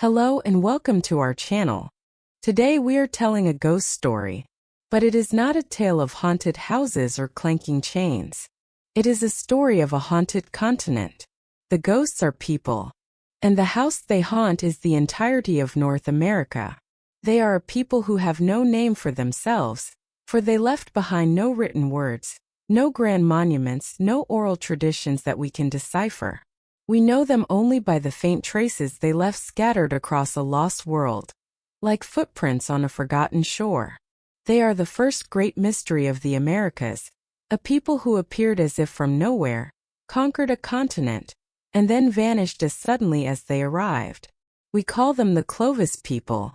Hello and welcome to our channel. Today we are telling a ghost story. But it is not a tale of haunted houses or clanking chains. It is a story of a haunted continent. The ghosts are people. And the house they haunt is the entirety of North America. They are a people who have no name for themselves, for they left behind no written words, no grand monuments, no oral traditions that we can decipher. We know them only by the faint traces they left scattered across a lost world, like footprints on a forgotten shore. They are the first great mystery of the Americas, a people who appeared as if from nowhere, conquered a continent, and then vanished as suddenly as they arrived. We call them the Clovis people.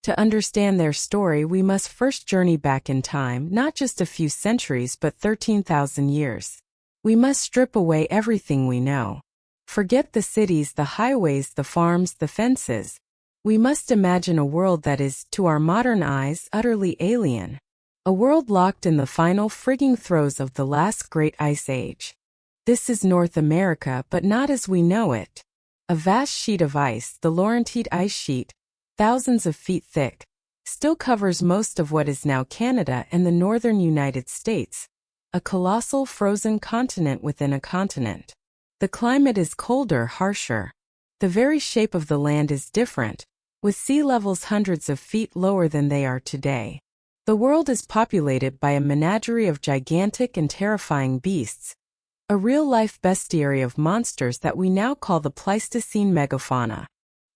To understand their story, we must first journey back in time, not just a few centuries but 13,000 years. We must strip away everything we know. Forget the cities, the highways, the farms, the fences. We must imagine a world that is, to our modern eyes, utterly alien. A world locked in the final frigging throes of the last great ice age. This is North America, but not as we know it. A vast sheet of ice, the Laurentide ice sheet, thousands of feet thick, still covers most of what is now Canada and the northern United States. A colossal frozen continent within a continent. The climate is colder, harsher. The very shape of the land is different, with sea levels hundreds of feet lower than they are today. The world is populated by a menagerie of gigantic and terrifying beasts, a real-life bestiary of monsters that we now call the Pleistocene megafauna.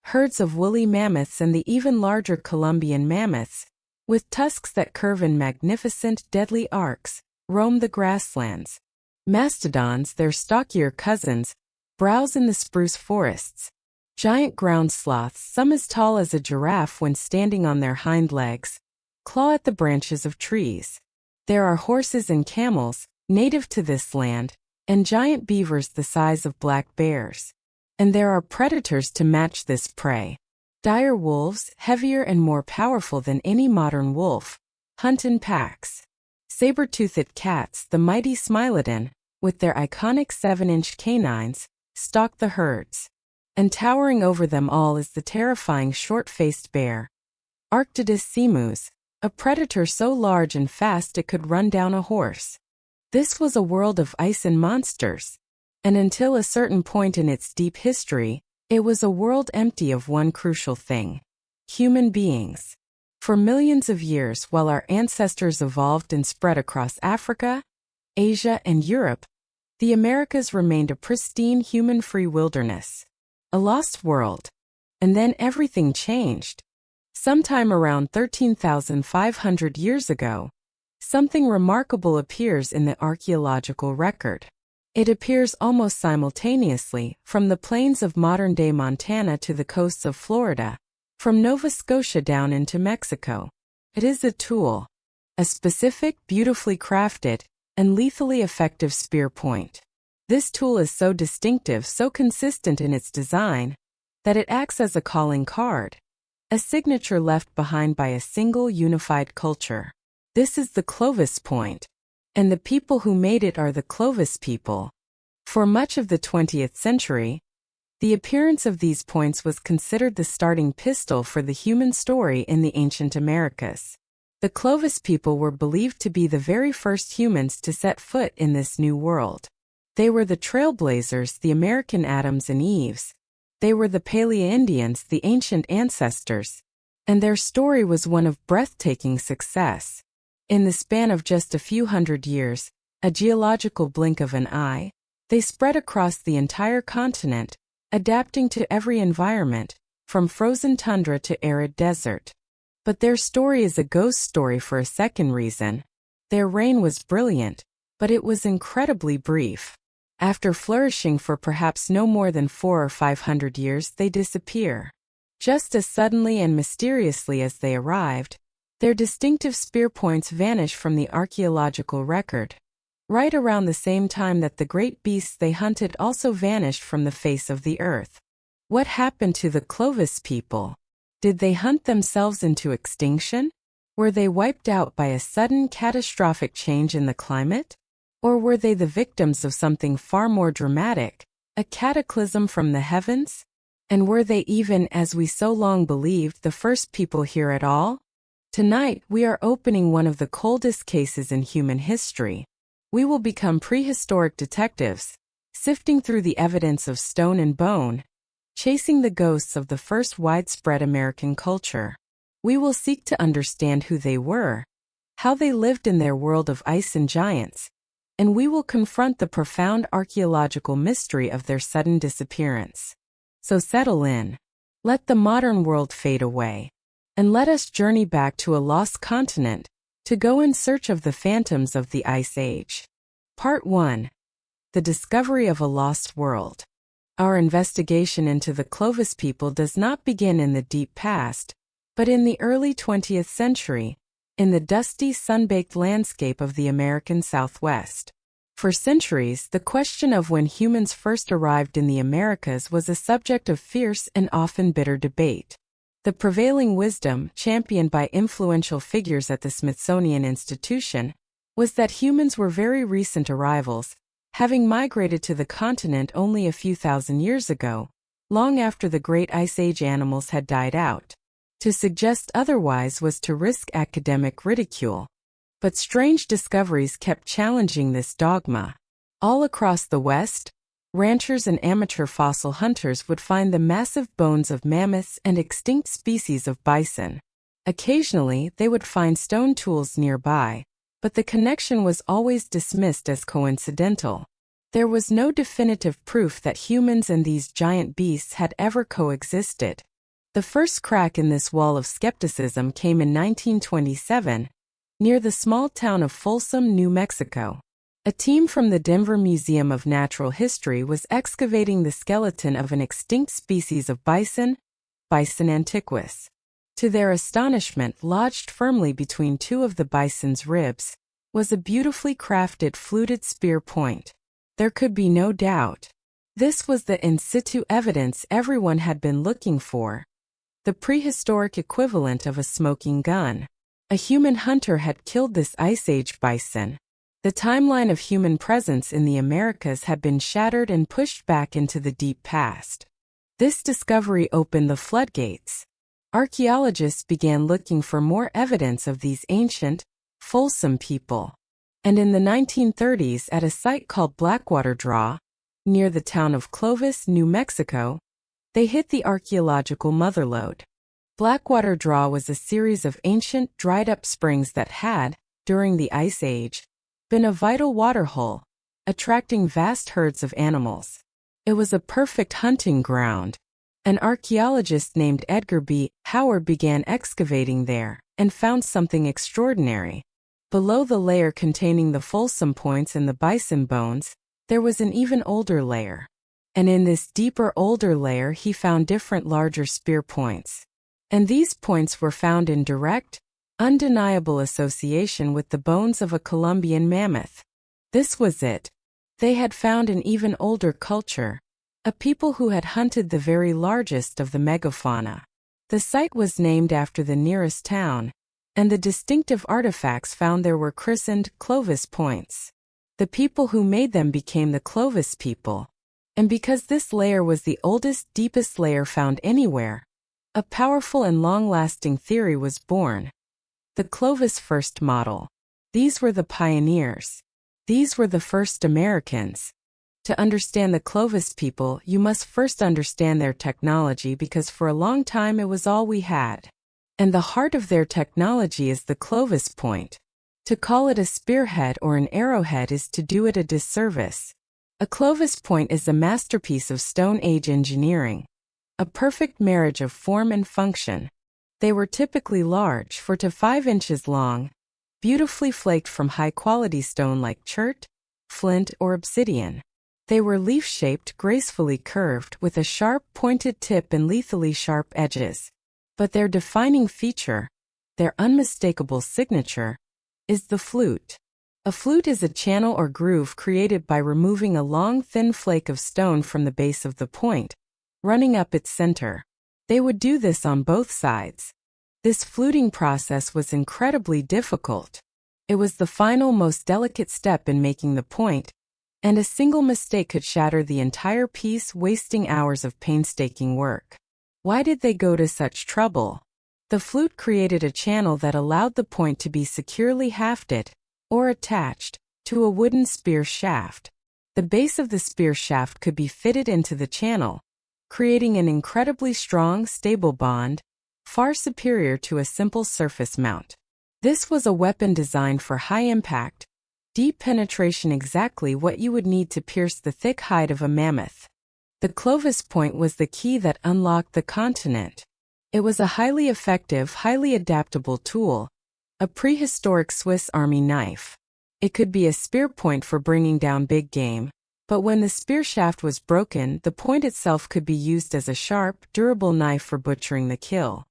Herds of woolly mammoths and the even larger Columbian mammoths, with tusks that curve in magnificent, deadly arcs, roam the grasslands. Mastodons, their stockier cousins, browse in the spruce forests. Giant ground sloths, some as tall as a giraffe when standing on their hind legs, claw at the branches of trees. There are horses and camels, native to this land, and giant beavers the size of black bears. And there are predators to match this prey. Dire wolves, heavier and more powerful than any modern wolf, hunt in packs. Saber-toothed cats, the mighty Smilodon, with their iconic 7-inch canines, stalk the herds. And towering over them all is the terrifying short-faced bear. Arctidus simus, a predator so large and fast it could run down a horse. This was a world of ice and monsters. And until a certain point in its deep history, it was a world empty of one crucial thing: human beings. For millions of years, while our ancestors evolved and spread across Africa, Asia, and Europe, the Americas remained a pristine human-free wilderness. A lost world. And then everything changed. Sometime around 13,500 years ago, something remarkable appears in the archaeological record. It appears almost simultaneously, from the plains of modern-day Montana to the coasts of Florida, from Nova Scotia down into Mexico. It is a tool. A specific, beautifully crafted, and lethally effective spear point. This tool is so distinctive, so consistent in its design, that it acts as a calling card, a signature left behind by a single unified culture. This is the Clovis point, and the people who made it are the Clovis people. For much of the 20th century, the appearance of these points was considered the starting pistol for the human story in the ancient Americas. The Clovis people were believed to be the very first humans to set foot in this new world. They were the trailblazers, the American Adams and Eves. They were the Paleo-Indians, the ancient ancestors. And their story was one of breathtaking success. In the span of just a few hundred years, a geological blink of an eye, they spread across the entire continent, adapting to every environment, from frozen tundra to arid desert. But their story is a ghost story for a second reason. Their reign was brilliant, but it was incredibly brief. After flourishing for perhaps no more than 400 or 500 years, they disappear. Just as suddenly and mysteriously as they arrived, their distinctive spear points vanish from the archaeological record. Right around the same time that the great beasts they hunted also vanished from the face of the earth. What happened to the Clovis people? Did they hunt themselves into extinction? Were they wiped out by a sudden catastrophic change in the climate? Or were they the victims of something far more dramatic, a cataclysm from the heavens? And were they even, as we so long believed, the first people here at all? Tonight, we are opening one of the coldest cases in human history. We will become prehistoric detectives, sifting through the evidence of stone and bone, chasing the ghosts of the first widespread American culture. We will seek to understand who they were, how they lived in their world of ice and giants, and we will confront the profound archaeological mystery of their sudden disappearance. So settle in. Let the modern world fade away, and let us journey back to a lost continent, to go in search of the phantoms of the Ice Age. Part 1. The Discovery of a Lost World. Our investigation into the Clovis people does not begin in the deep past, but in the early 20th century, in the dusty, sun-baked landscape of the American Southwest. For centuries, the question of when humans first arrived in the Americas was a subject of fierce and often bitter debate. The prevailing wisdom, championed by influential figures at the Smithsonian Institution, was that humans were very recent arrivals, having migrated to the continent only a few thousand years ago, long after the Great Ice Age animals had died out. To suggest otherwise was to risk academic ridicule. But strange discoveries kept challenging this dogma. All across the West, ranchers and amateur fossil hunters would find the massive bones of mammoths and extinct species of bison. Occasionally, they would find stone tools nearby, but the connection was always dismissed as coincidental. There was no definitive proof that humans and these giant beasts had ever coexisted. The first crack in this wall of skepticism came in 1927, near the small town of Folsom, New Mexico. A team from the Denver Museum of Natural History was excavating the skeleton of an extinct species of bison, Bison antiquus. To their astonishment, lodged firmly between two of the bison's ribs, was a beautifully crafted fluted spear point. There could be no doubt. This was the in situ evidence everyone had been looking for. The prehistoric equivalent of a smoking gun. A human hunter had killed this Ice Age bison. The timeline of human presence in the Americas had been shattered and pushed back into the deep past. This discovery opened the floodgates. Archaeologists began looking for more evidence of these ancient, Folsom people. And in the 1930s, at a site called Blackwater Draw, near the town of Clovis, New Mexico, they hit the archaeological motherlode. Blackwater Draw was a series of ancient, dried-up springs that had, during the Ice Age, been a vital waterhole, attracting vast herds of animals. It was a perfect hunting ground. An archaeologist named Edgar B. Howard began excavating there and found something extraordinary. Below the layer containing the Folsom points and the bison bones, there was an even older layer. And in this deeper, older layer he found different larger spear points. And these points were found in direct, undeniable association with the bones of a Columbian mammoth. This was it. They had found an even older culture, a people who had hunted the very largest of the megafauna. The site was named after the nearest town, and the distinctive artifacts found there were christened Clovis points. The people who made them became the Clovis people. And because this layer was the oldest, deepest layer found anywhere, a powerful and long-lasting theory was born. The Clovis first model. These were the pioneers. These were the first Americans. To understand the Clovis people, you must first understand their technology, because for a long time it was all we had. And the heart of their technology is the Clovis point. To call it a spearhead or an arrowhead is to do it a disservice. A Clovis point is a masterpiece of Stone Age engineering, a perfect marriage of form and function. They were typically large, 4 to 5 inches long, beautifully flaked from high-quality stone like chert, flint, or obsidian. They were leaf-shaped, gracefully curved, with a sharp, pointed tip and lethally sharp edges. But their defining feature, their unmistakable signature, is the flute. A flute is a channel or groove created by removing a long, thin flake of stone from the base of the point, running up its center. They would do this on both sides. This fluting process was incredibly difficult. It was the final, most delicate step in making the point, and a single mistake could shatter the entire piece, wasting hours of painstaking work. Why did they go to such trouble? The flute created a channel that allowed the point to be securely hafted, or attached, to a wooden spear shaft. The base of the spear shaft could be fitted into the channel, creating an incredibly strong, stable bond, far superior to a simple surface mount. This was a weapon designed for high impact, deep penetration, exactly what you would need to pierce the thick hide of a mammoth. The Clovis point was the key that unlocked the continent. It was a highly effective, highly adaptable tool, a prehistoric Swiss Army knife. It could be a spear point for bringing down big game, but when the spear shaft was broken, the point itself could be used as a sharp, durable knife for butchering the kill.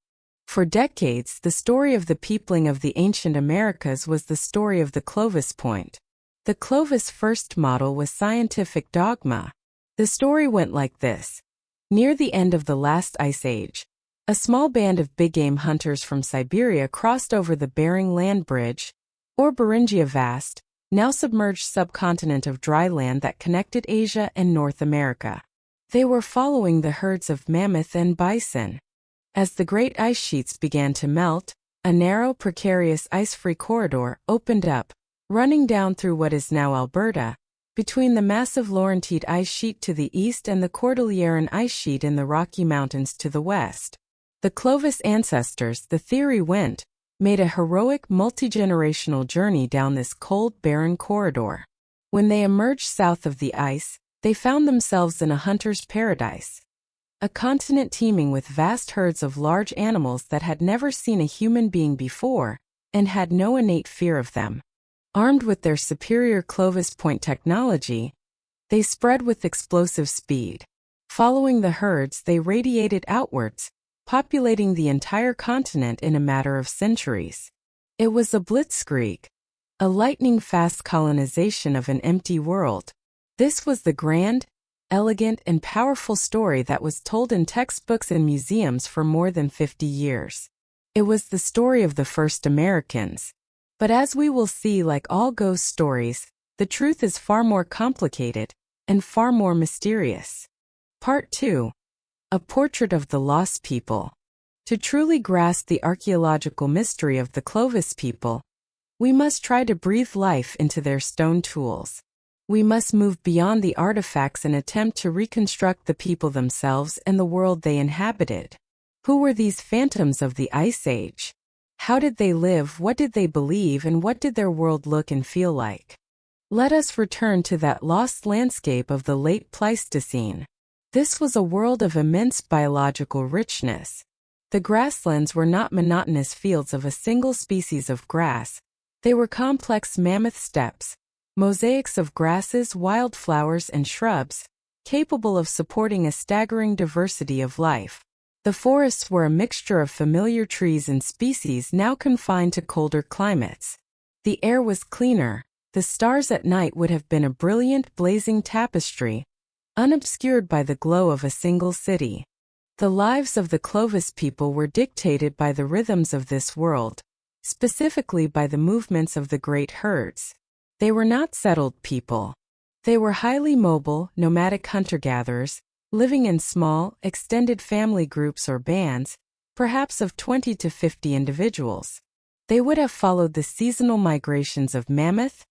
For decades, the story of the peopling of the ancient Americas was the story of the Clovis point. The Clovis first model was scientific dogma. The story went like this. Near the end of the last ice age, a small band of big-game hunters from Siberia crossed over the Bering Land Bridge, or Beringia Vast, now submerged subcontinent of dry land that connected Asia and North America. They were following the herds of mammoth and bison. As the great ice sheets began to melt, a narrow, precarious ice-free corridor opened up, running down through what is now Alberta, between the massive Laurentide ice sheet to the east and the Cordilleran ice sheet in the Rocky Mountains to the west. The Clovis ancestors, the theory went, made a heroic multi-generational journey down this cold, barren corridor. When they emerged south of the ice, they found themselves in a hunter's paradise. A continent teeming with vast herds of large animals that had never seen a human being before, and had no innate fear of them. Armed with their superior Clovis point technology, they spread with explosive speed. Following the herds, they radiated outwards, populating the entire continent in a matter of centuries. It was a blitzkrieg, a lightning-fast colonization of an empty world. This was the grand, elegant, and powerful story that was told in textbooks and museums for more than 50 years. It was the story of the first Americans. But as we will see, like all ghost stories, the truth is far more complicated and far more mysterious. Part 2. A Portrait of the Lost People. To truly grasp the archaeological mystery of the Clovis people, we must try to breathe life into their stone tools. We must move beyond the artifacts and attempt to reconstruct the people themselves and the world they inhabited. Who were these phantoms of the Ice Age? How did they live? What did they believe? And what did their world look and feel like? Let us return to that lost landscape of the late Pleistocene. This was a world of immense biological richness. The grasslands were not monotonous fields of a single species of grass. They were complex mammoth steppes, mosaics of grasses, wildflowers, and shrubs, capable of supporting a staggering diversity of life. The forests were a mixture of familiar trees and species now confined to colder climates. The air was cleaner. The stars at night would have been a brilliant, blazing tapestry, unobscured by the glow of a single city. The lives of the Clovis people were dictated by the rhythms of this world, specifically by the movements of the great herds. They were not settled people. They were highly mobile, nomadic hunter-gatherers, living in small, extended family groups or bands, perhaps of 20 to 50 individuals. They would have followed the seasonal migrations of mammoth,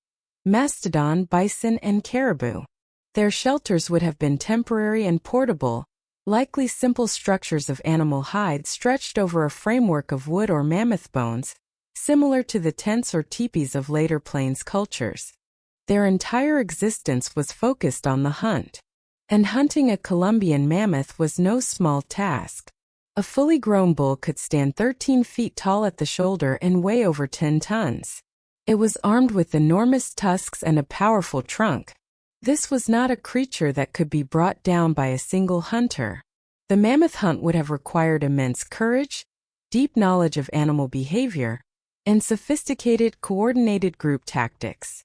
mastodon, bison, and caribou. Their shelters would have been temporary and portable, likely simple structures of animal hide stretched over a framework of wood or mammoth bones, similar to the tents or teepees of later plains cultures. Their entire existence was focused on the hunt. And hunting a Columbian mammoth was no small task. A fully grown bull could stand 13 feet tall at the shoulder and weigh over 10 tons. It was armed with enormous tusks and a powerful trunk. This was not a creature that could be brought down by a single hunter. The mammoth hunt would have required immense courage, deep knowledge of animal behavior, and sophisticated, coordinated group tactics.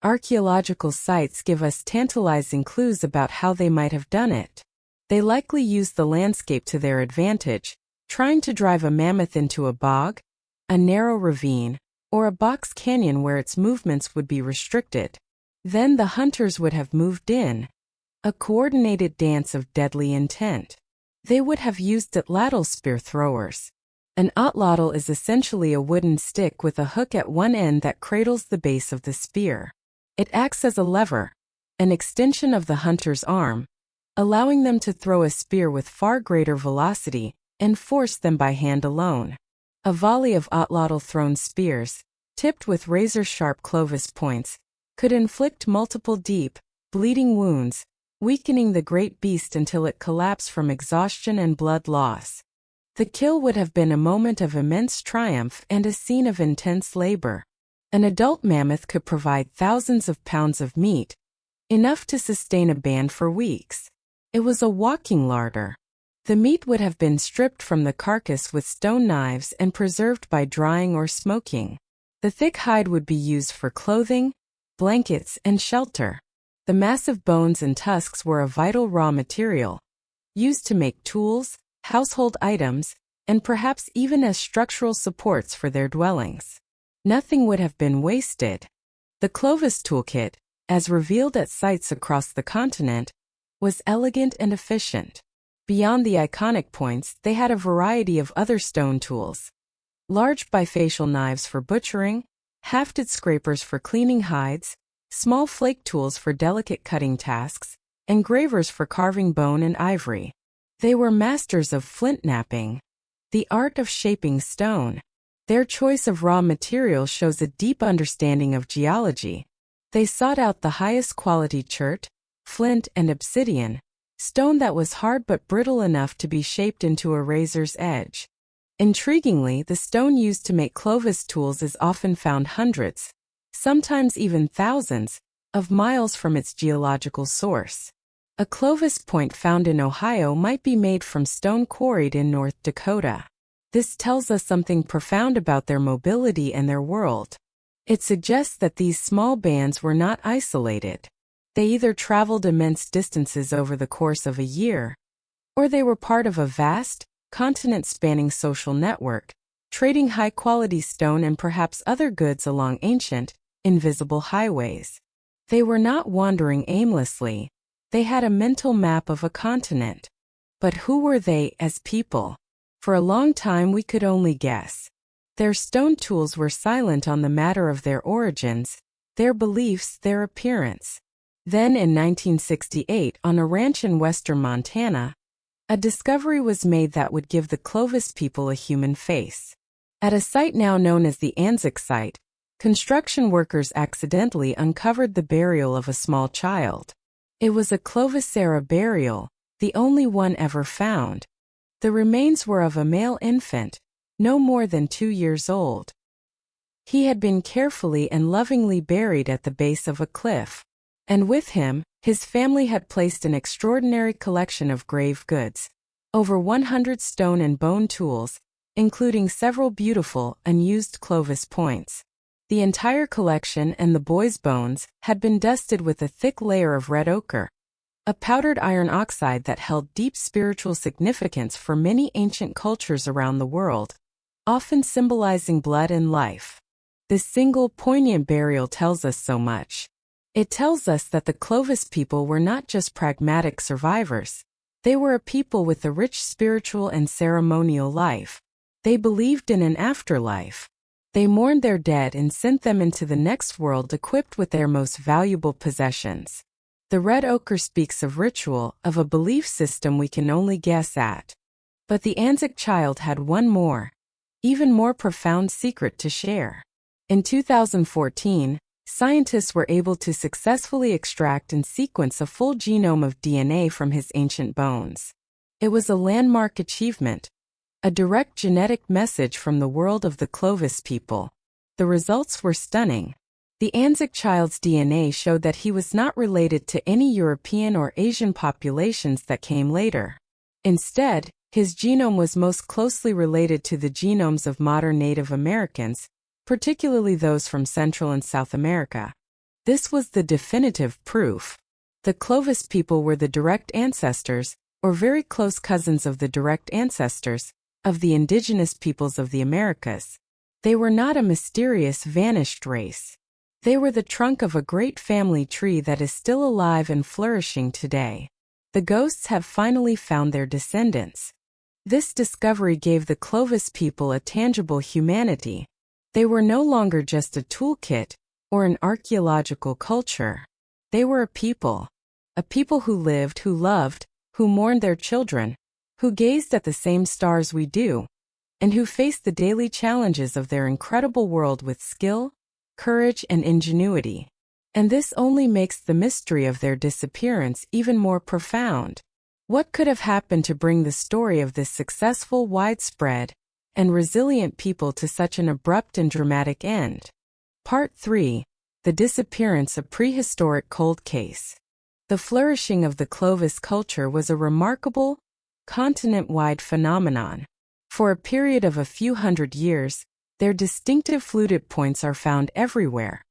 Archaeological sites give us tantalizing clues about how they might have done it. They likely used the landscape to their advantage, trying to drive a mammoth into a bog, a narrow ravine, or a box canyon where its movements would be restricted. Then the hunters would have moved in. A coordinated dance of deadly intent. They would have used atlatl spear throwers. An atlatl is essentially a wooden stick with a hook at one end that cradles the base of the spear. It acts as a lever, an extension of the hunter's arm, allowing them to throw a spear with far greater velocity and force than by hand alone. A volley of atlatl-thrown spears, tipped with razor-sharp Clovis points, could inflict multiple deep, bleeding wounds, weakening the great beast until it collapsed from exhaustion and blood loss. The kill would have been a moment of immense triumph and a scene of intense labor. An adult mammoth could provide thousands of pounds of meat, enough to sustain a band for weeks. It was a walking larder. The meat would have been stripped from the carcass with stone knives and preserved by drying or smoking. The thick hide would be used for clothing, blankets, and shelter. The massive bones and tusks were a vital raw material, used to make tools, household items, and perhaps even as structural supports for their dwellings. Nothing would have been wasted. The Clovis toolkit, as revealed at sites across the continent, was elegant and efficient. Beyond the iconic points, they had a variety of other stone tools. Large bifacial knives for butchering, hafted scrapers for cleaning hides, small flake tools for delicate cutting tasks, and gravers for carving bone and ivory. They were masters of flint knapping, the art of shaping stone. Their choice of raw material shows a deep understanding of geology. They sought out the highest quality chert, flint, and obsidian, stone that was hard but brittle enough to be shaped into a razor's edge. Intriguingly, the stone used to make Clovis tools is often found hundreds, sometimes even thousands, of miles from its geological source. A Clovis point found in Ohio might be made from stone quarried in North Dakota. This tells us something profound about their mobility and their world. It suggests that these small bands were not isolated. They either traveled immense distances over the course of a year, or they were part of a vast, continent-spanning social network, trading high-quality stone and perhaps other goods along ancient, invisible highways. They were not wandering aimlessly. They had a mental map of a continent. But who were they as people? For a long time we could only guess. Their stone tools were silent on the matter of their origins, their beliefs, their appearance. Then in 1968, on a ranch in western Montana, a discovery was made that would give the Clovis people a human face. At a site now known as the Anzac site, construction workers accidentally uncovered the burial of a small child. It was a Clovis-era burial, the only one ever found. The remains were of a male infant, no more than 2 years old. He had been carefully and lovingly buried at the base of a cliff. And with him, his family had placed an extraordinary collection of grave goods. Over 100 stone and bone tools, including several beautiful, unused Clovis points. The entire collection and the boy's bones had been dusted with a thick layer of red ochre, a powdered iron oxide that held deep spiritual significance for many ancient cultures around the world, often symbolizing blood and life. This single poignant burial tells us so much. It tells us that the Clovis people were not just pragmatic survivors. They were a people with a rich spiritual and ceremonial life. They believed in an afterlife. They mourned their dead and sent them into the next world equipped with their most valuable possessions. The red ochre speaks of ritual, of a belief system we can only guess at. But the Anzac child had one more, even more profound secret to share. In 2014, scientists were able to successfully extract and sequence a full genome of DNA from his ancient bones. It was a landmark achievement, a direct genetic message from the world of the Clovis people. The results were stunning. The Anzac child's DNA showed that he was not related to any European or Asian populations that came later. Instead, his genome was most closely related to the genomes of modern Native Americans, particularly those from Central and South America. This was the definitive proof. The Clovis people were the direct ancestors, or very close cousins of the direct ancestors, of the indigenous peoples of the Americas. They were not a mysterious, vanished race. They were the trunk of a great family tree that is still alive and flourishing today. The ghosts have finally found their descendants. This discovery gave the Clovis people a tangible humanity. They were no longer just a toolkit or an archaeological culture. They were a people who lived, who loved, who mourned their children, who gazed at the same stars we do, and who faced the daily challenges of their incredible world with skill, courage, and ingenuity. And this only makes the mystery of their disappearance even more profound. What could have happened to bring the story of this successful, widespread, and resilient people to such an abrupt and dramatic end? Part 3. The Disappearance, a Prehistoric Cold Case. The flourishing of the Clovis culture was a remarkable, continent-wide phenomenon. For a period of a few hundred years, their distinctive fluted points are found everywhere,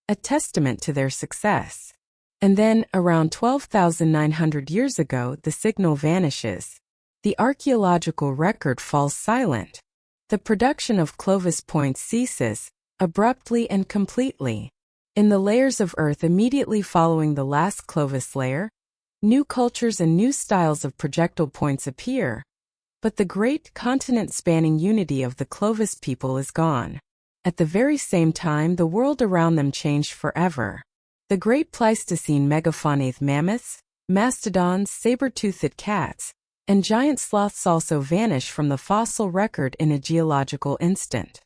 a testament to their success. And then, around 12,900 years ago, the signal vanishes. The archaeological record falls silent. The production of Clovis points ceases, abruptly and completely. In the layers of Earth immediately following the last Clovis layer, new cultures and new styles of projectile points appear. But the great continent-spanning unity of the Clovis people is gone. At the very same time, the world around them changed forever. The great Pleistocene megafaunate mammoths, mastodons, saber-toothed cats, and giant sloths also vanish from the fossil record in a geological instant.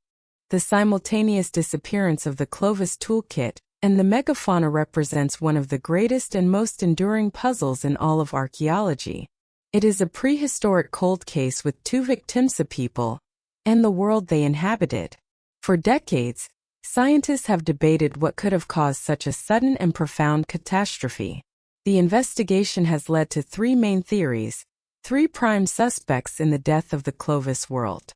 The simultaneous disappearance of the Clovis toolkit and the megafauna represents one of the greatest and most enduring puzzles in all of archaeology. It is a prehistoric cold case with two victims: a people and the world they inhabited. For decades, scientists have debated what could have caused such a sudden and profound catastrophe. The investigation has led to three main theories, three prime suspects in the death of the Clovis world.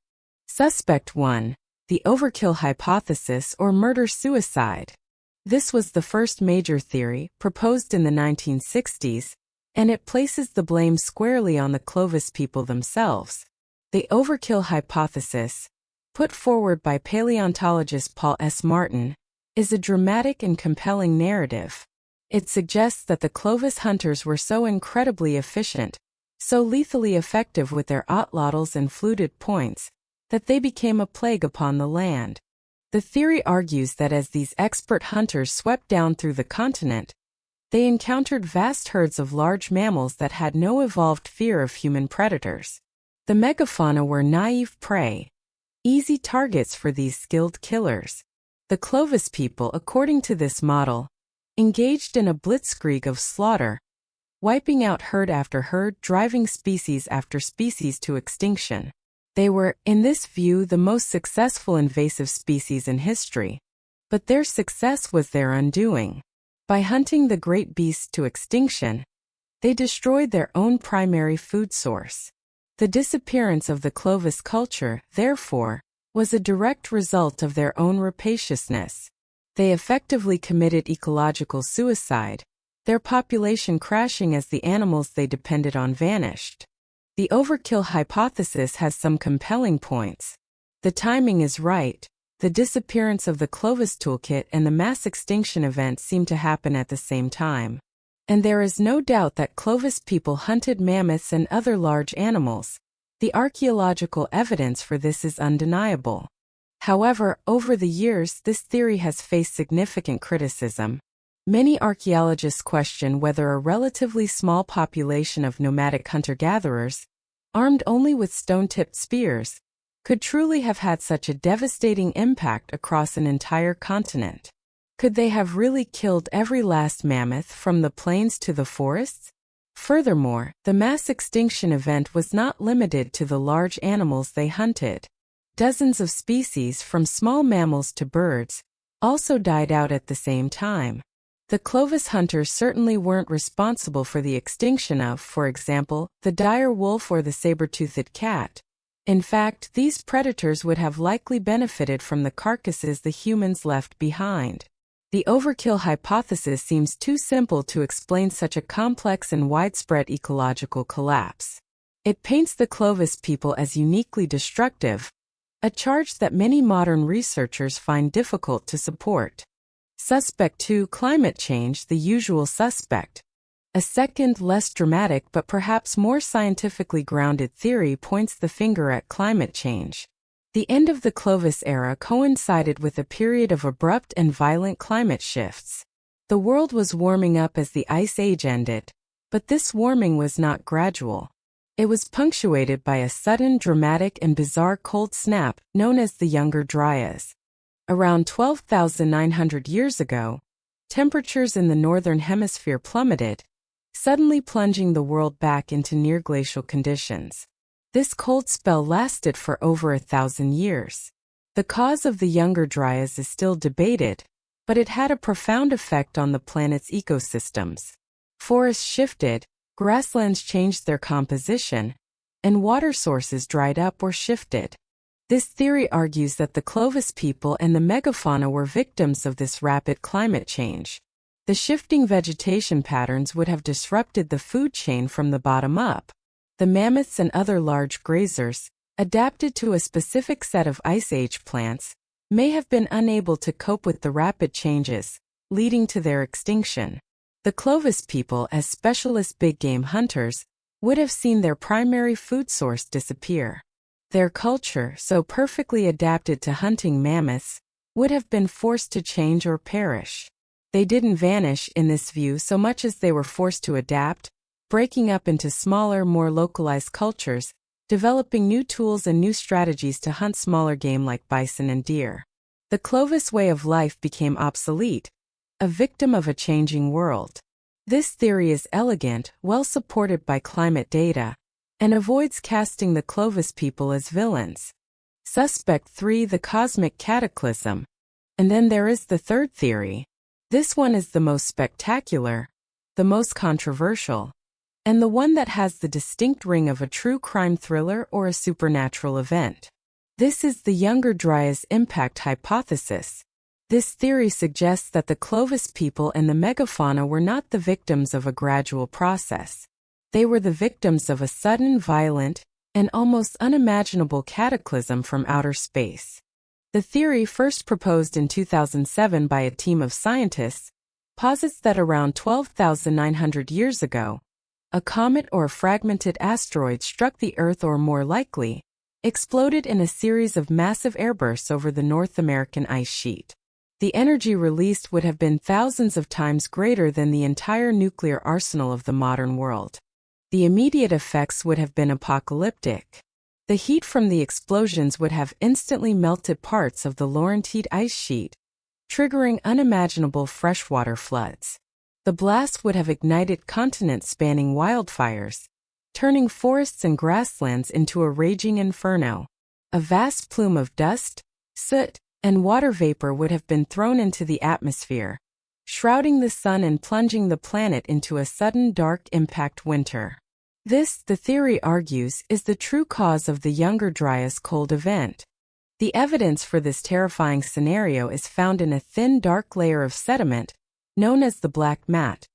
Suspect 1. The overkill hypothesis, or murder-suicide. This was the first major theory, proposed in the 1960s, and it places the blame squarely on the Clovis people themselves. The overkill hypothesis, put forward by paleontologist Paul S. Martin, is a dramatic and compelling narrative. It suggests that the Clovis hunters were so incredibly efficient, so lethally effective with their atlatls and fluted points, that they became a plague upon the land. The theory argues that as these expert hunters swept down through the continent, they encountered vast herds of large mammals that had no evolved fear of human predators. The megafauna were naive prey, easy targets for these skilled killers. The Clovis people, according to this model, engaged in a blitzkrieg of slaughter, wiping out herd after herd, driving species after species to extinction. They were, in this view, the most successful invasive species in history. But their success was their undoing. By hunting the great beasts to extinction, they destroyed their own primary food source. The disappearance of the Clovis culture, therefore, was a direct result of their own rapaciousness. They effectively committed ecological suicide, their population crashing as the animals they depended on vanished. The overkill hypothesis has some compelling points. The timing is right. The disappearance of the Clovis toolkit and the mass extinction event seem to happen at the same time. And there is no doubt that Clovis people hunted mammoths and other large animals. The archaeological evidence for this is undeniable. However, over the years, this theory has faced significant criticism. Many archaeologists question whether a relatively small population of nomadic hunter-gatherers, armed only with stone-tipped spears, could truly have had such a devastating impact across an entire continent. Could they have really killed every last mammoth from the plains to the forests? Furthermore, the mass extinction event was not limited to the large animals they hunted. Dozens of species, from small mammals to birds, also died out at the same time. The Clovis hunters certainly weren't responsible for the extinction of, for example, the dire wolf or the saber-toothed cat. In fact, these predators would have likely benefited from the carcasses the humans left behind. The overkill hypothesis seems too simple to explain such a complex and widespread ecological collapse. It paints the Clovis people as uniquely destructive, a charge that many modern researchers find difficult to support. Suspect 2. Climate change, the usual suspect. A second, less dramatic but perhaps more scientifically grounded theory points the finger at climate change. The end of the Clovis era coincided with a period of abrupt and violent climate shifts. The world was warming up as the Ice Age ended, but this warming was not gradual. It was punctuated by a sudden, dramatic, and bizarre cold snap known as the Younger Dryas. Around 12,900 years ago, temperatures in the northern hemisphere plummeted, suddenly plunging the world back into near-glacial conditions. This cold spell lasted for over 1,000 years. The cause of the Younger Dryas is still debated, but it had a profound effect on the planet's ecosystems. Forests shifted, grasslands changed their composition, and water sources dried up or shifted. This theory argues that the Clovis people and the megafauna were victims of this rapid climate change. The shifting vegetation patterns would have disrupted the food chain from the bottom up. The mammoths and other large grazers, adapted to a specific set of Ice Age plants, may have been unable to cope with the rapid changes, leading to their extinction. The Clovis people, as specialist big game hunters, would have seen their primary food source disappear. Their culture, so perfectly adapted to hunting mammoths, would have been forced to change or perish. They didn't vanish in this view so much as they were forced to adapt, breaking up into smaller, more localized cultures, developing new tools and new strategies to hunt smaller game like bison and deer. The Clovis way of life became obsolete, a victim of a changing world. This theory is elegant, well supported by climate data, and avoids casting the Clovis people as villains. Suspect 3. The cosmic cataclysm. And then there is the third theory. This one is the most spectacular, the most controversial, and the one that has the distinct ring of a true crime thriller or a supernatural event. This is the Younger Dryas impact hypothesis. This theory suggests that the Clovis people and the megafauna were not the victims of a gradual process. They were the victims of a sudden, violent, and almost unimaginable cataclysm from outer space. The theory, first proposed in 2007 by a team of scientists, posits that around 12,900 years ago, a comet or a fragmented asteroid struck the Earth or, more likely, exploded in a series of massive airbursts over the North American ice sheet. The energy released would have been thousands of times greater than the entire nuclear arsenal of the modern world. The immediate effects would have been apocalyptic. The heat from the explosions would have instantly melted parts of the Laurentide ice sheet, triggering unimaginable freshwater floods. The blast would have ignited continent-spanning wildfires, turning forests and grasslands into a raging inferno. A vast plume of dust, soot, and water vapor would have been thrown into the atmosphere, shrouding the sun and plunging the planet into a sudden dark impact winter. This, the theory argues, is the true cause of the Younger Dryas cold event. The evidence for this terrifying scenario is found in a thin dark layer of sediment, known as the black mat,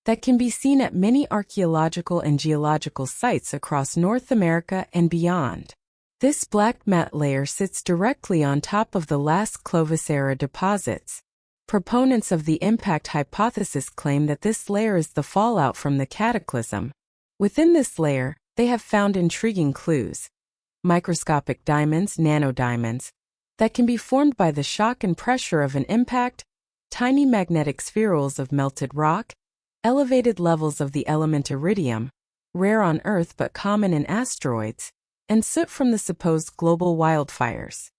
that can be seen at many archaeological and geological sites across North America and beyond. This black mat layer sits directly on top of the last Clovis-era deposits. Proponents of the impact hypothesis claim that this layer is the fallout from the cataclysm. Within this layer, they have found intriguing clues: microscopic diamonds, nanodiamonds, that can be formed by the shock and pressure of an impact, tiny magnetic spherules of melted rock, elevated levels of the element iridium, rare on Earth but common in asteroids, and soot from the supposed global wildfires.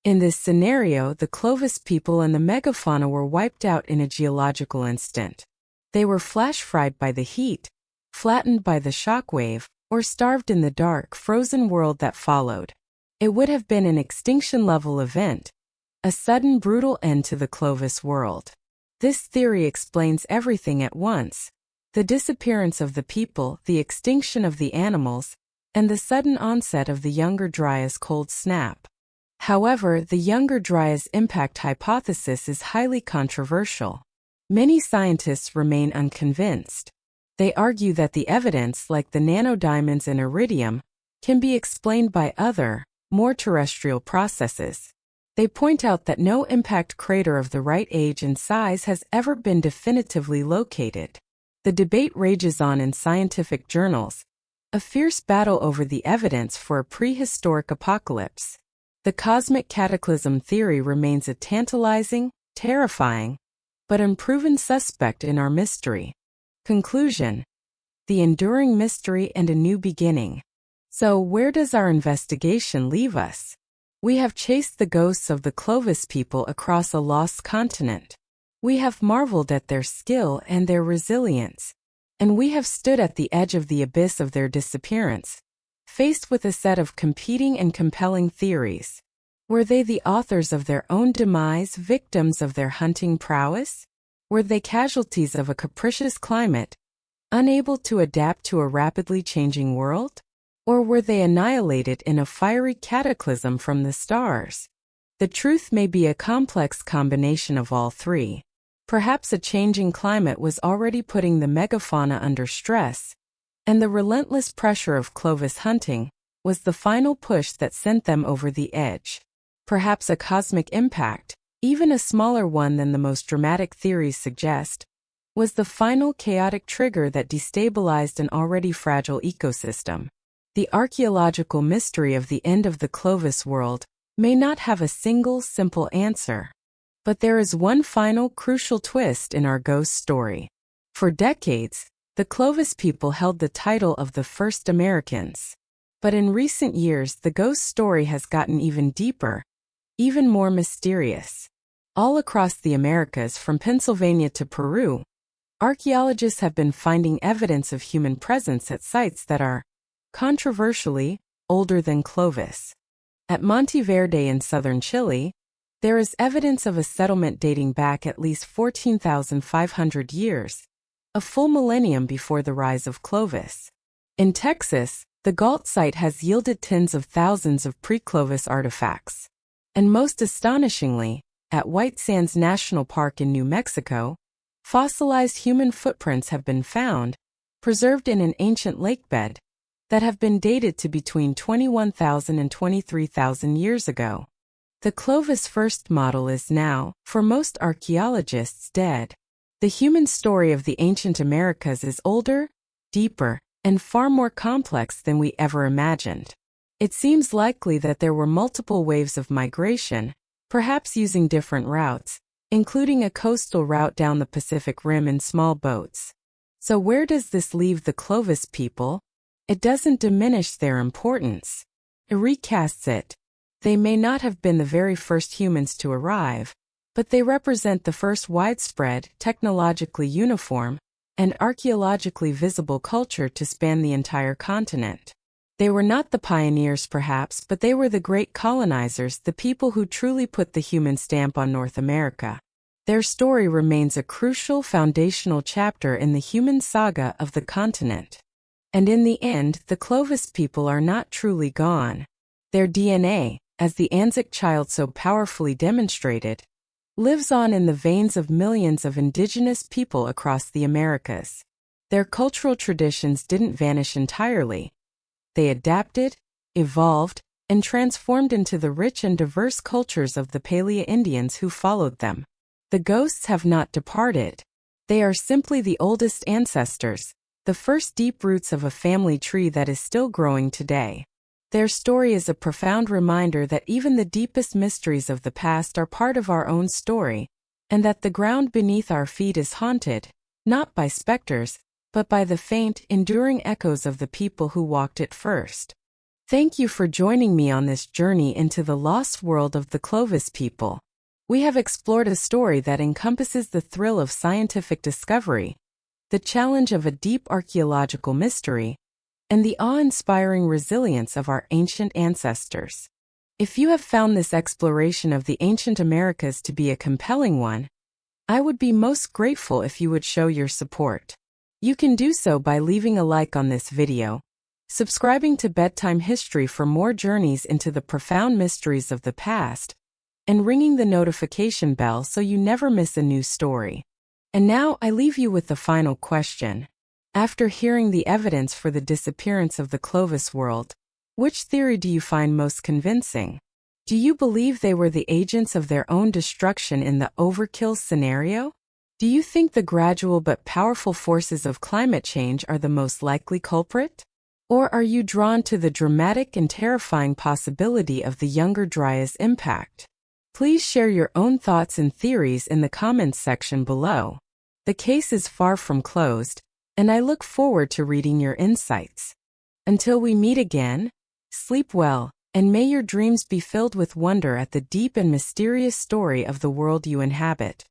In this scenario, the Clovis people and the megafauna were wiped out in a geological instant. They were flash-fried by the heat, flattened by the shockwave, or starved in the dark, frozen world that followed. It would have been an extinction-level event, a sudden, brutal end to the Clovis world. This theory explains everything at once: the disappearance of the people, the extinction of the animals, and the sudden onset of the Younger Dryas cold snap. However, the Younger Dryas impact hypothesis is highly controversial. Many scientists remain unconvinced. They argue that the evidence, like the nanodiamonds and iridium, can be explained by other, more terrestrial processes. They point out that no impact crater of the right age and size has ever been definitively located. The debate rages on in scientific journals, a fierce battle over the evidence for a prehistoric apocalypse. The cosmic cataclysm theory remains a tantalizing, terrifying, but unproven suspect in our mystery. Conclusion: the enduring mystery and a new beginning. So, where does our investigation leave us? We have chased the ghosts of the Clovis people across a lost continent. We have marveled at their skill and their resilience. And we have stood at the edge of the abyss of their disappearance, faced with a set of competing and compelling theories. Were they the authors of their own demise, victims of their hunting prowess? Were they casualties of a capricious climate, unable to adapt to a rapidly changing world? Or were they annihilated in a fiery cataclysm from the stars? The truth may be a complex combination of all three. Perhaps a changing climate was already putting the megafauna under stress, and the relentless pressure of Clovis hunting was the final push that sent them over the edge. Perhaps a cosmic impact, even a smaller one than the most dramatic theories suggest, was the final chaotic trigger that destabilized an already fragile ecosystem. The archaeological mystery of the end of the Clovis world may not have a single simple answer. But there is one final crucial twist in our ghost story. For decades, the Clovis people held the title of the first Americans. But in recent years, the ghost story has gotten even deeper, even more mysterious. All across the Americas, from Pennsylvania to Peru, archaeologists have been finding evidence of human presence at sites that are, controversially, older than Clovis. At Monteverde in southern Chile, there is evidence of a settlement dating back at least 14,500 years, a full millennium before the rise of Clovis. In Texas, the Galt site has yielded tens of thousands of pre-Clovis artifacts. And most astonishingly, at White Sands National Park in New Mexico, fossilized human footprints have been found, preserved in an ancient lakebed, that have been dated to between 21,000 and 23,000 years ago. The Clovis first model is now, for most archaeologists, dead. The human story of the ancient Americas is older, deeper, and far more complex than we ever imagined. It seems likely that there were multiple waves of migration, perhaps using different routes, including a coastal route down the Pacific Rim in small boats. So where does this leave the Clovis people? It doesn't diminish their importance. It recasts it. They may not have been the very first humans to arrive, but they represent the first widespread, technologically uniform, and archaeologically visible culture to span the entire continent. They were not the pioneers perhaps, but they were the great colonizers, the people who truly put the human stamp on North America. Their story remains a crucial foundational chapter in the human saga of the continent. And in the end, the Clovis people are not truly gone. Their DNA, as the Anzac child so powerfully demonstrated, lives on in the veins of millions of indigenous people across the Americas. Their cultural traditions didn't vanish entirely. They adapted, evolved, and transformed into the rich and diverse cultures of the Paleo Indians who followed them. The ghosts have not departed. They are simply the oldest ancestors, the first deep roots of a family tree that is still growing today. Their story is a profound reminder that even the deepest mysteries of the past are part of our own story, and that the ground beneath our feet is haunted, not by specters, but by the faint, enduring echoes of the people who walked it first. Thank you for joining me on this journey into the lost world of the Clovis people. We have explored a story that encompasses the thrill of scientific discovery, the challenge of a deep archaeological mystery, and the awe-inspiring resilience of our ancient ancestors. If you have found this exploration of the ancient Americas to be a compelling one, I would be most grateful if you would show your support. You can do so by leaving a like on this video, subscribing to Bedtime History for more journeys into the profound mysteries of the past, and ringing the notification bell so you never miss a new story. And now I leave you with the final question. After hearing the evidence for the disappearance of the Clovis world, which theory do you find most convincing? Do you believe they were the agents of their own destruction in the overkill scenario? Do you think the gradual but powerful forces of climate change are the most likely culprit? Or are you drawn to the dramatic and terrifying possibility of the Younger Dryas impact? Please share your own thoughts and theories in the comments section below. The case is far from closed, and I look forward to reading your insights. Until we meet again, sleep well, and may your dreams be filled with wonder at the deep and mysterious story of the world you inhabit.